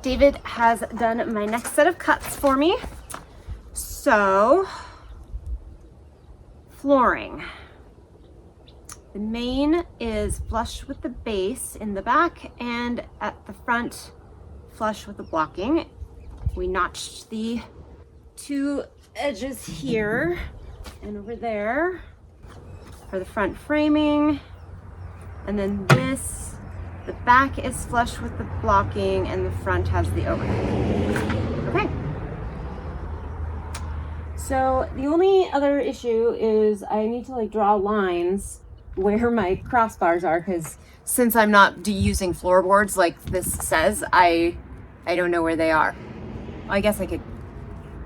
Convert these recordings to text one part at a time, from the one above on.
David has done my next set of cuts for me. So, flooring. The main is flush with the base in the back, and at the front, flush with the blocking. We notched the two edges here and over there for the front framing. And then this, the back is flush with the blocking and the front has the overhang. Okay. So the only other issue is I need to draw lines where my crossbars are, because since I'm not using floorboards like this says, I don't know where they are. I guess I could,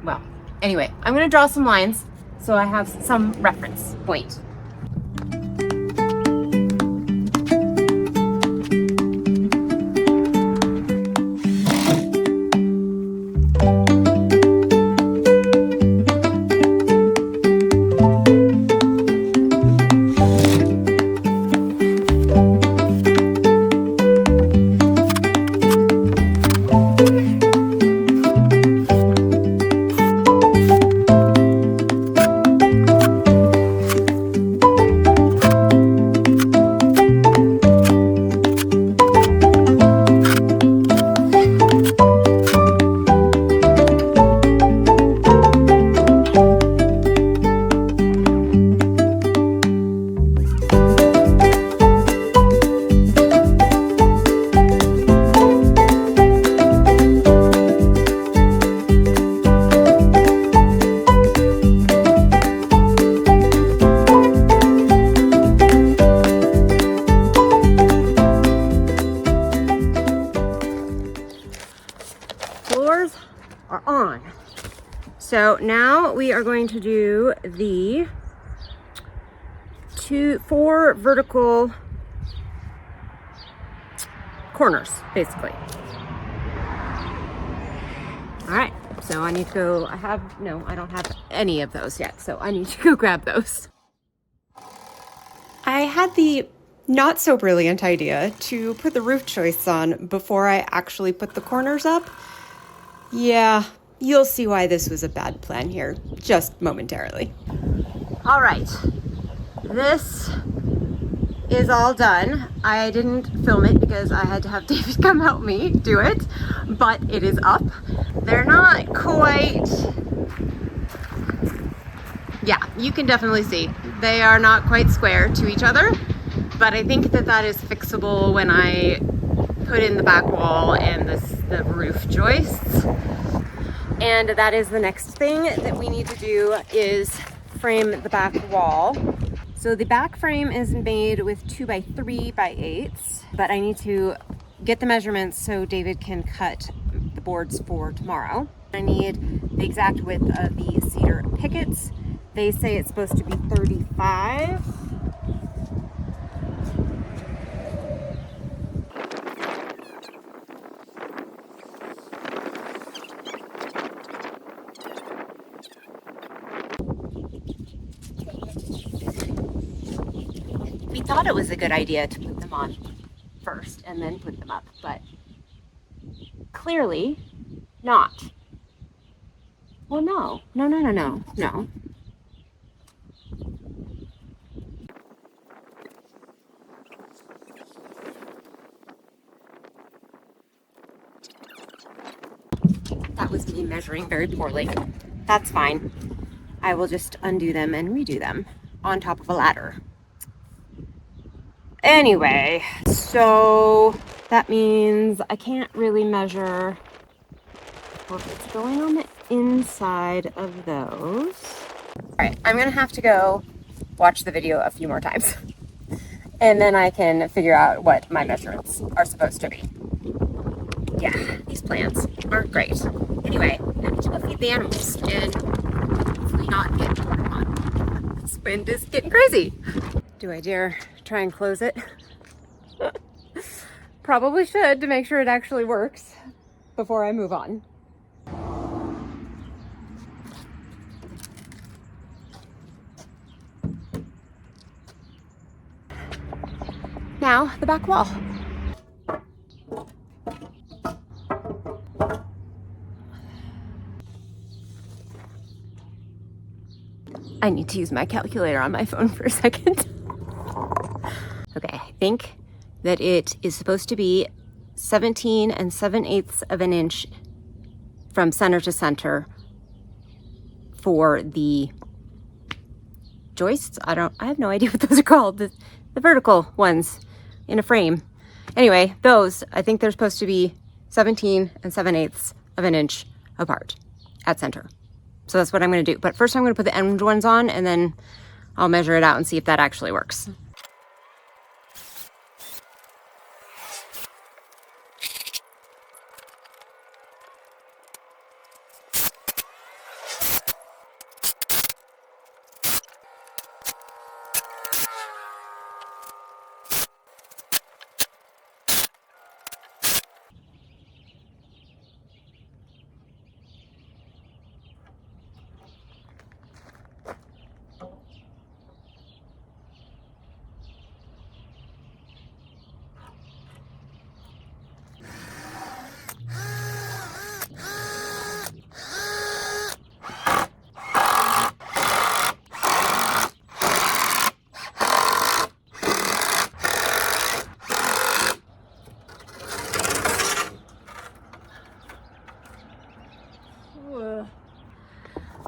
well, anyway, I'm gonna draw some lines so I have some reference point. Floors are on. So now we are going to do the 4 vertical corners, basically. All right, so I need to go, I don't have any of those yet, so I need to go grab those. I had the not so brilliant idea to put the roof joists on before I actually put the corners up. Yeah, you'll see why this was a bad plan here, just momentarily. All right, this is all done. I didn't film it because I had to have David come help me do it, but it is up. They're not quite, yeah, you can definitely see they are not quite square to each other, but I think that is fixable when I put in the back wall and the roof joists. And that is the next thing that we need to do, is frame the back wall. So the back frame is made with 2x3x8s, but I need to get the measurements so David can cut the boards for tomorrow. I need the exact width of the cedar pickets. They say it's supposed to be 35. We thought it was a good idea to put them on first and then put them up, but clearly not. Well, no. That was me measuring very poorly. That's fine. I will just undo them and redo them on top of a ladder. Anyway, so that means I can't really measure what's going on the inside of those. All right, I'm gonna have to go watch the video a few more times and then I can figure out what my measurements are supposed to be. Yeah, these plants aren't great. Anyway, I need to go feed the animals and hopefully not get bored on. This wind is getting crazy. Do I dare try and close it? Probably should, to make sure it actually works before I move on. Now, the back wall. I need to use my calculator on my phone for a second. Okay, I think that it is supposed to be 17 7/8 of an inch from center to center for the joists. I have no idea what those are called. The vertical ones in a frame. Anyway, those, I think they're supposed to be 17 7/8 of an inch apart at center. So that's what I'm gonna do. But first I'm gonna put the end ones on and then I'll measure it out and see if that actually works.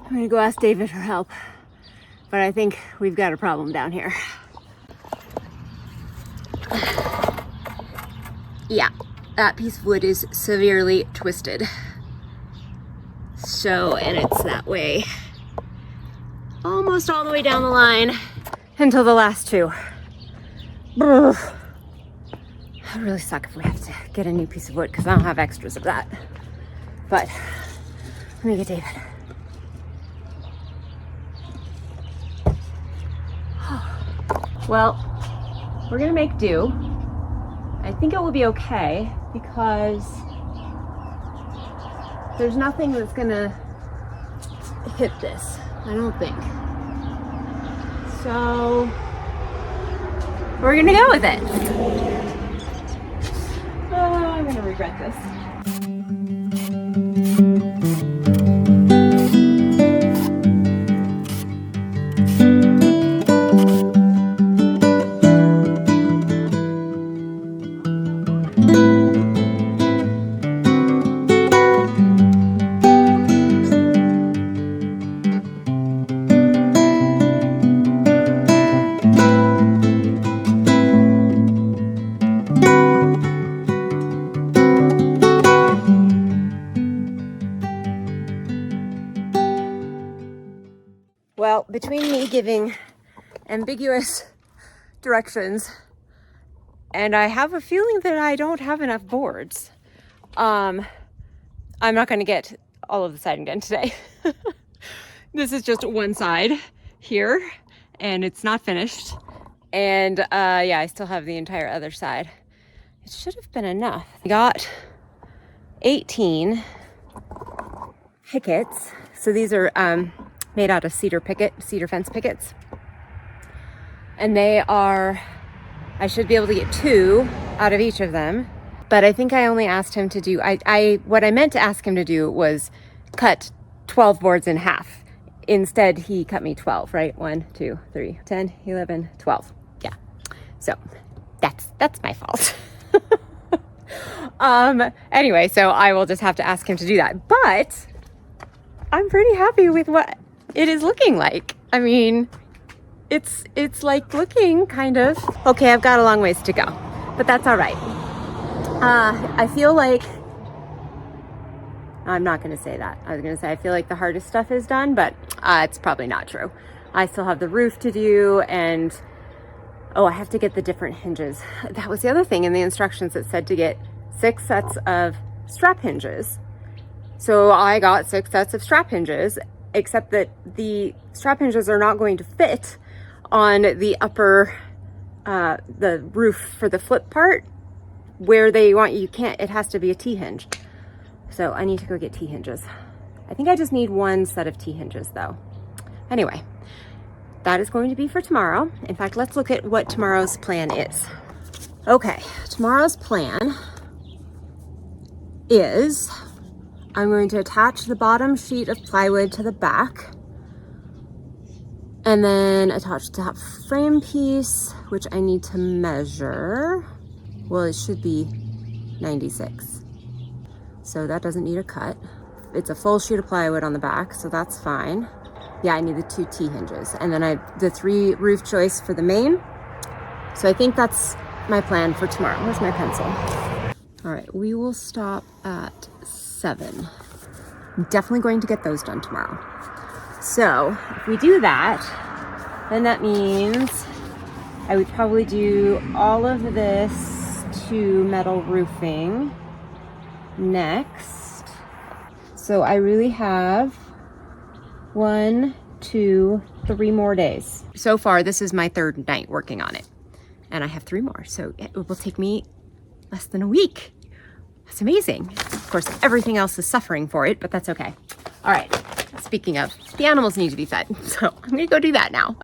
I'm gonna go ask David for help, but I think we've got a problem down here. Yeah, that piece of wood is severely twisted. So, and it's that way almost all the way down the line until the last two. Brr. It would really suck if we have to get a new piece of wood because I don't have extras of that. But let me get David. Well, we're gonna make do. I think it will be okay because there's nothing that's gonna hit this, I don't think. So we're gonna go with it. Oh, I'm gonna regret this. Well, between me giving ambiguous directions and I have a feeling that I don't have enough boards, I'm not going to get all of the siding done today. This is just one side here and it's not finished. And yeah, I still have the entire other side. It should have been enough. I got 18 pickets. So these are made out of cedar fence pickets. And they are, I should be able to get 2 out of each of them. But I think I only asked him to do, what I meant to ask him to do was cut 12 boards in half. Instead, he cut me 12, right? 1, 2, 3, 10, 11, 12. Yeah. So that's my fault. Anyway, so I will just have to ask him to do that. But I'm pretty happy with what it is looking like. I mean, it's like looking kind of, okay, I've got a long ways to go, but that's all right. I feel like, I'm not going to say that. I was going to say, I feel like the hardest stuff is done, but it's probably not true. I still have the roof to do and, oh, I have to get the different hinges. That was the other thing in the instructions that said to get 6 sets of strap hinges. So I got 6 sets of strap hinges, except that the strap hinges are not going to fit on the upper, the roof for the flip part where they want you can't, it has to be a T-hinge. So I need to go get T-hinges. I think I just need 1 set of T-hinges though. Anyway, that is going to be for tomorrow. In fact, let's look at what tomorrow's plan is. Okay, tomorrow's plan is I'm going to attach the bottom sheet of plywood to the back And then attach the top frame piece, which I need to measure. Well, it should be 96. So that doesn't need a cut. It's a full sheet of plywood on the back, so that's fine. Yeah, I need the 2 T-hinges. And then the 3 roof joists for the main. So I think that's my plan for tomorrow. Where's my pencil? All right, we will stop at 7. I'm definitely going to get those done tomorrow. So if we do that, then that means I would probably do all of this to metal roofing next. So I really have 1, 2, 3 more days. So far, this is my 3rd night working on it. And I have 3 more, so it will take me less than a week. That's amazing. Of course, everything else is suffering for it, but that's okay. All right, speaking of, the animals need to be fed, so I'm gonna go do that now.